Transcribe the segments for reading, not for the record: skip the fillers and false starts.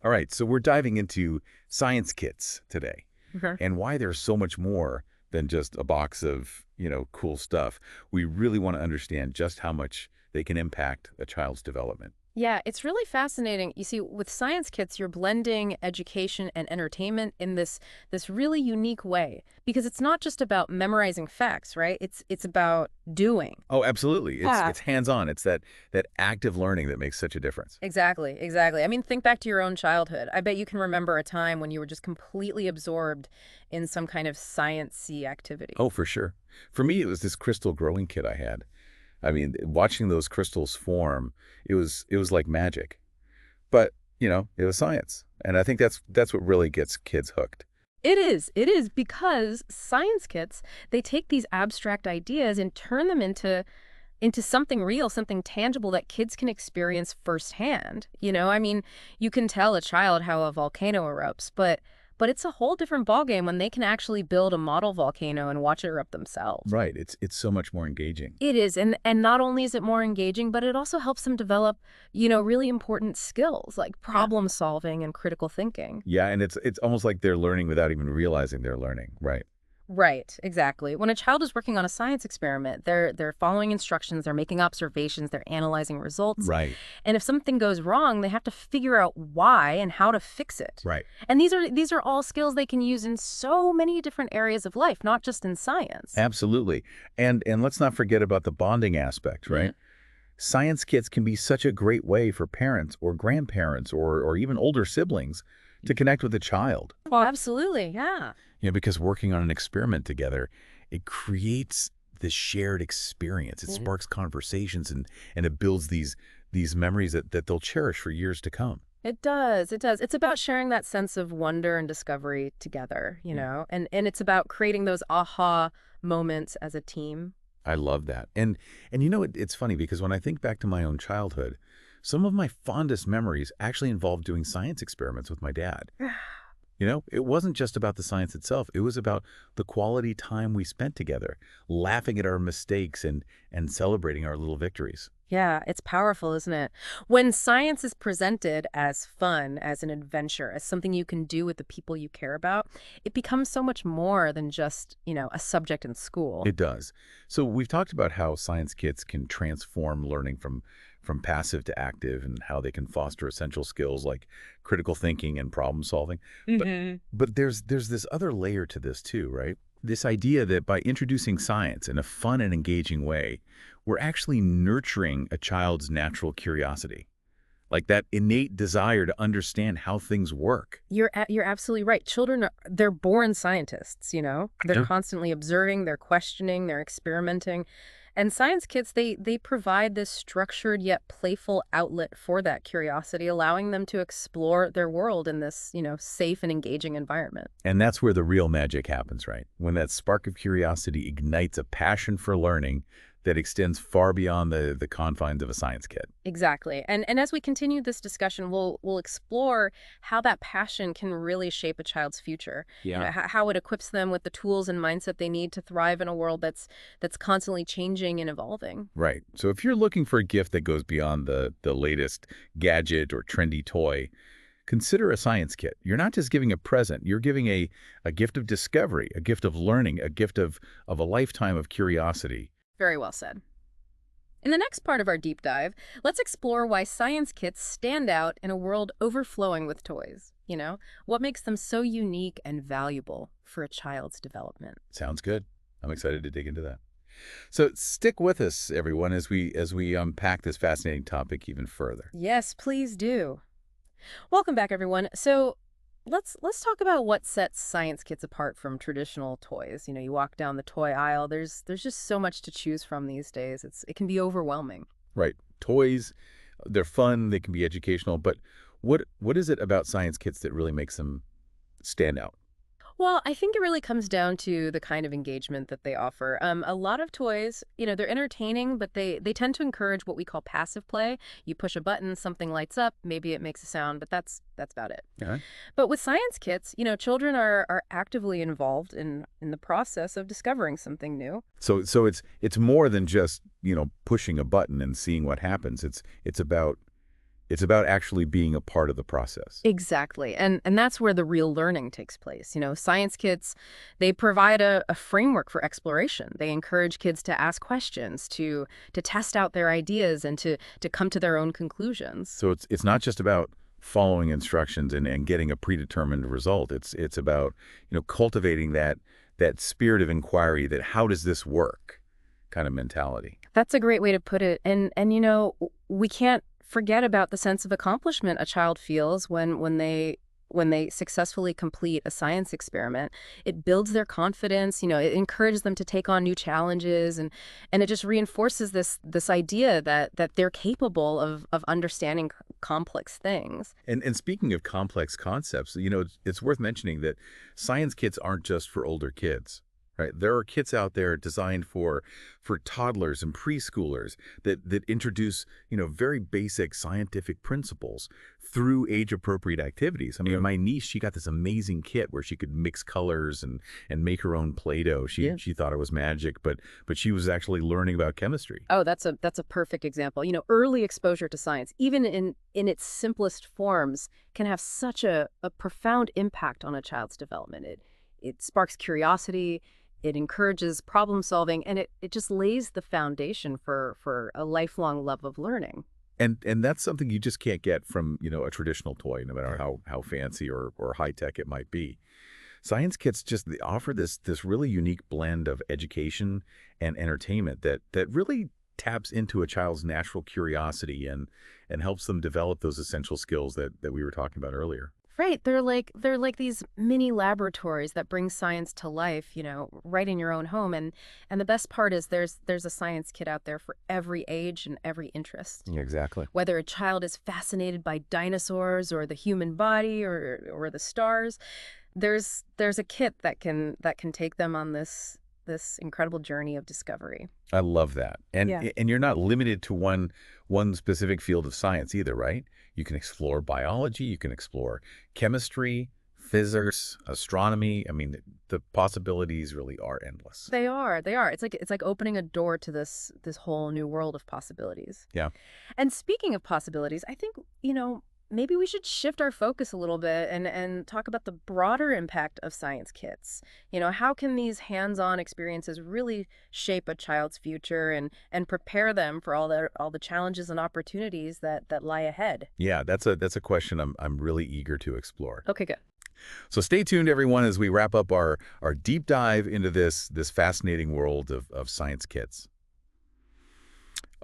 All right, so we're diving into science kits today Okay. and why there's so much more than just a box of, cool stuff. We really want to understand just how much they can impact a child's development. Yeah, it's really fascinating. You see, with science kits, you're blending education and entertainment in this really unique way because it's not just about memorizing facts, right? It's about doing. Oh, absolutely. It's Yeah. it's hands-on. It's that active learning that makes such a difference. Exactly, exactly. I mean, think back to your own childhood. I bet you can remember a time when you were just completely absorbed in some kind of science-y activity. Oh, for sure. For me, it was this crystal growing kit I had. I mean, watching those crystals form, it was like magic. But, it was science. And I think that's what really gets kids hooked. It is because science kits, they take these abstract ideas and turn them into something real, something tangible that kids can experience firsthand. I mean, you can tell a child how a volcano erupts, but it's a whole different ballgame when they can actually build a model volcano and watch it erupt themselves. Right. It's so much more engaging. It is, and not only is it more engaging, but it also helps them develop, really important skills like Yeah. problem solving and critical thinking. Yeah, and it's almost like they're learning without even realizing they're learning, right? Right, exactly. When a child is working on a science experiment, they're following instructions, they're making observations, they're analyzing results. Right, And if something goes wrong, they have to figure out why and how to fix it. right. And these are all skills they can use in so many different areas of life, not just in science. Absolutely. And let's not forget about the bonding aspect, Mhm. right? Science kits can be such a great way for parents or grandparents or even older siblings to connect with a child. Well, absolutely, yeah. Because working on an experiment together, it creates this shared experience. It Mhm. sparks conversations and it builds these memories that they'll cherish for years to come. It does. It does. It's about sharing that sense of wonder and discovery together, Yeah. and it's about creating those aha moments as a team. I love that. And it's funny because when I think back to my own childhood, some of my fondest memories actually involved doing science experiments with my dad. It wasn't just about the science itself. It was about the quality time we spent together, laughing at our mistakes and celebrating our little victories. Yeah, it's powerful, isn't it? When science is presented as fun, as an adventure, as something you can do with the people you care about, it becomes so much more than just, a subject in school. It does. So we've talked about how science kits can transform learning from passive to active and how they can foster essential skills like critical thinking and problem solving. But Hmm. but there's this other layer to this too, right? This idea that by introducing science in a fun and engaging way, we're actually nurturing a child's natural curiosity, like that innate desire to understand how things work. You're absolutely right. Children they're born scientists, They're Yeah. constantly observing, they're questioning, they're experimenting. And science kits they provide this structured yet playful outlet for that curiosity, allowing them to explore their world in this, safe and engaging environment. And that's where the real magic happens, right? When that spark of curiosity ignites a passion for learning that extends far beyond the confines of a science kit. Exactly. And as we continue this discussion, we'll explore how that passion can really shape a child's future. Yeah. How it equips them with the tools and mindset they need to thrive in a world that's constantly changing and evolving. Right. So if you're looking for a gift that goes beyond the latest gadget or trendy toy, consider a science kit. You're not just giving a present, you're giving a gift of discovery, a gift of learning, a gift of a lifetime of curiosity. Very well said. In the next part of our deep dive, let's explore why science kits stand out in a world overflowing with toys. What makes them so unique and valuable for a child's development. Sounds good. I'm excited to dig into that. So stick with us, everyone, as we unpack this fascinating topic even further. Yes, please do. Welcome back, everyone. So let's talk about what sets science kits apart from traditional toys. You walk down the toy aisle. There's just so much to choose from these days. It can be overwhelming. Right. Toys, they're fun, they can be educational, but what is it about science kits that really makes them stand out? Well, I think it really comes down to the kind of engagement that they offer. A lot of toys, they're entertaining, but they tend to encourage what we call passive play. You push a button, something lights up, maybe it makes a sound, but that's about it. Yeah. But with science kits, children are actively involved in the process of discovering something new. So it's more than just, pushing a button and seeing what happens. It's about It's about actually being a part of the process. Exactly. And that's where the real learning takes place. Science kits, they provide a framework for exploration. They encourage kids to ask questions, to test out their ideas, and to come to their own conclusions. So it's not just about following instructions and getting a predetermined result. It's about, cultivating that spirit of inquiry, that how does this work kind of mentality. That's a great way to put it. And we can't forget about the sense of accomplishment a child feels when they successfully complete a science experiment. It builds their confidence, it encourages them to take on new challenges, and it just reinforces this idea that they're capable of understanding complex things. And speaking of complex concepts, it's worth mentioning that science kits aren't just for older kids. Right. There are kits out there designed for toddlers and preschoolers that introduce, very basic scientific principles through age-appropriate activities. I mean, my niece, she got this amazing kit where she could mix colors and make her own Play-Doh. She thought it was magic, but she was actually learning about chemistry. Oh, that's a perfect example. Early exposure to science, even in its simplest forms, can have such a profound impact on a child's development. It sparks curiosity. It encourages problem solving, and it just lays the foundation for a lifelong love of learning. And that's something you just can't get from, a traditional toy, no matter how fancy or high tech it might be. Science kits they offer this really unique blend of education and entertainment that really taps into a child's natural curiosity and helps them develop those essential skills that we were talking about earlier. Right, they're like these mini laboratories that bring science to life, right in your own home. And the best part is there's a science kit out there for every age and every interest. Yeah, exactly. Whether a child is fascinated by dinosaurs or the human body or the stars, there's a kit that can take them on this incredible journey of discovery. I love that. And Yeah. and you're not limited to one specific field of science either, right? You can explore biology, you can explore chemistry, physics, astronomy. I mean, the possibilities really are endless. They are. They are. It's like opening a door to this whole new world of possibilities. Yeah. And speaking of possibilities, I think, maybe we should shift our focus a little bit and talk about the broader impact of science kits. How can these hands-on experiences really shape a child's future and prepare them for all the challenges and opportunities that lie ahead? Yeah, that's a question I'm really eager to explore. Okay, good. So stay tuned, everyone, as we wrap up our deep dive into this fascinating world of science kits.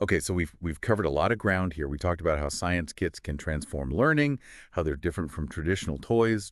Okay, so we've covered a lot of ground here. We talked about how science kits can transform learning, how they're different from traditional toys,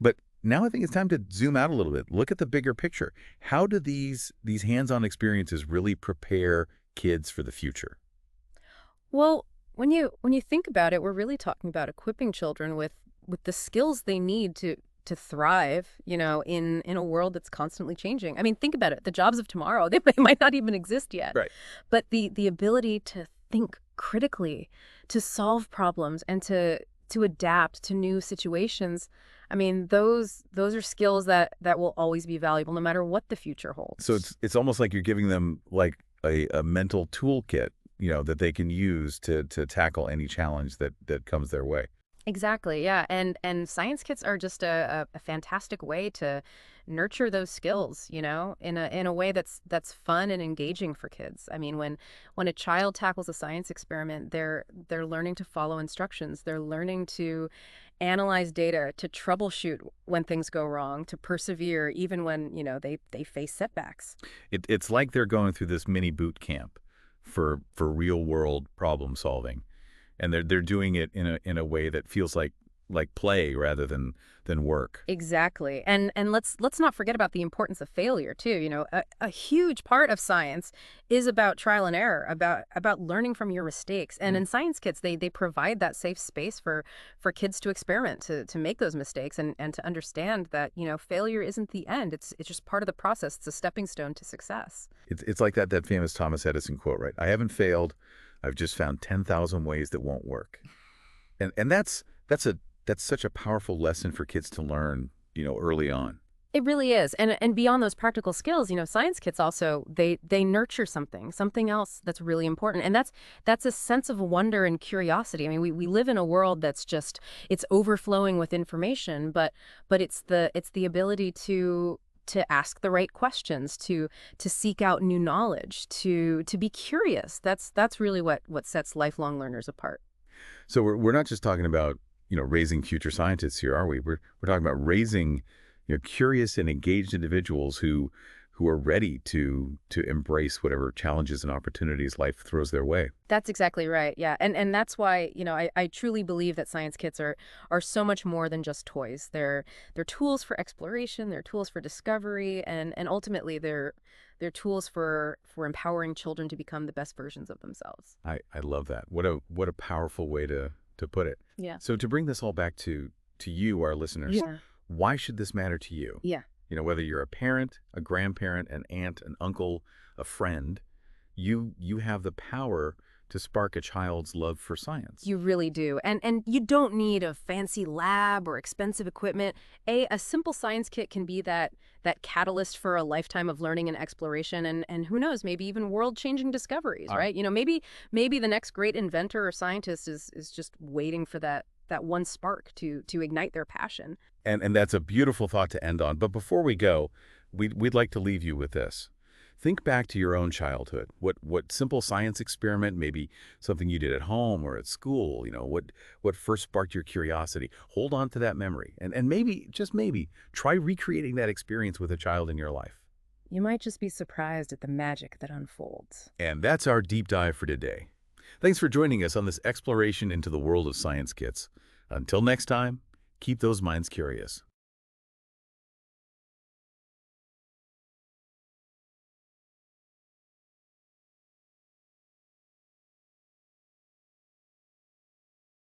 But now I think it's time to zoom out a little bit. Look at the bigger picture. How do these hands-on experiences really prepare kids for the future? Well, when you think about it, we're really talking about equipping children with the skills they need to thrive, in a world that's constantly changing. I mean, think about it. The jobs of tomorrow, they might not even exist yet. Right. But the ability to think critically, to solve problems, and to adapt to new situations, I mean, those are skills that will always be valuable no matter what the future holds. So it's almost like you're giving them like a mental toolkit, that they can use to tackle any challenge that comes their way. Exactly, yeah. And science kits are just a fantastic way to nurture those skills, in a way that's fun and engaging for kids. I mean, when a child tackles a science experiment, they're learning to follow instructions. They're learning to analyze data, to troubleshoot when things go wrong, to persevere even when, they face setbacks. It's like they're going through this mini boot camp for real world problem solving. And they're doing it in a way that feels like play rather than work. Exactly. And let's not forget about the importance of failure too. A huge part of science is about trial and error, about learning from your mistakes. And in science kits, they provide that safe space for kids to experiment, to make those mistakes and to understand that, failure isn't the end. It's just part of the process. It's a stepping stone to success. It's like that famous Thomas Edison quote, right? I haven't failed. I've just found 10,000 ways that won't work. And that's such a powerful lesson for kids to learn, early on. It really is. And beyond those practical skills, science kits also they nurture something else that's really important. And that's a sense of wonder and curiosity. I mean, we live in a world that's just it's overflowing with information, but it's the ability to ask the right questions, to seek out new knowledge, to be curious. That's really what sets lifelong learners apart. So we're not just talking about, raising future scientists here, are we? We're talking about raising, curious and engaged individuals who are ready to embrace whatever challenges and opportunities life throws their way. That's exactly right. Yeah. And that's why, I truly believe that science kits are so much more than just toys. They're tools for exploration, they're tools for discovery, and ultimately they're tools for empowering children to become the best versions of themselves. I love that. What a powerful way to put it. Yeah. So to bring this all back to you, our listeners, Yeah. why should this matter to you? Yeah. Whether you're a parent, a grandparent, an aunt, an uncle, a friend, you have the power to spark a child's love for science. You really do. And you don't need a fancy lab or expensive equipment. A simple science kit can be that catalyst for a lifetime of learning and exploration and who knows, maybe even world-changing discoveries, right? Maybe the next great inventor or scientist is just waiting for that one spark to ignite their passion. And that's a beautiful thought to end on. But before we go, we'd like to leave you with this. Think back to your own childhood. What simple science experiment, maybe something you did at home or at school, what first sparked your curiosity? Hold on to that memory. And maybe, just maybe, try recreating that experience with a child in your life. You might just be surprised at the magic that unfolds. And that's our deep dive for today. Thanks for joining us on this exploration into the world of science kits. Until next time, keep those minds curious.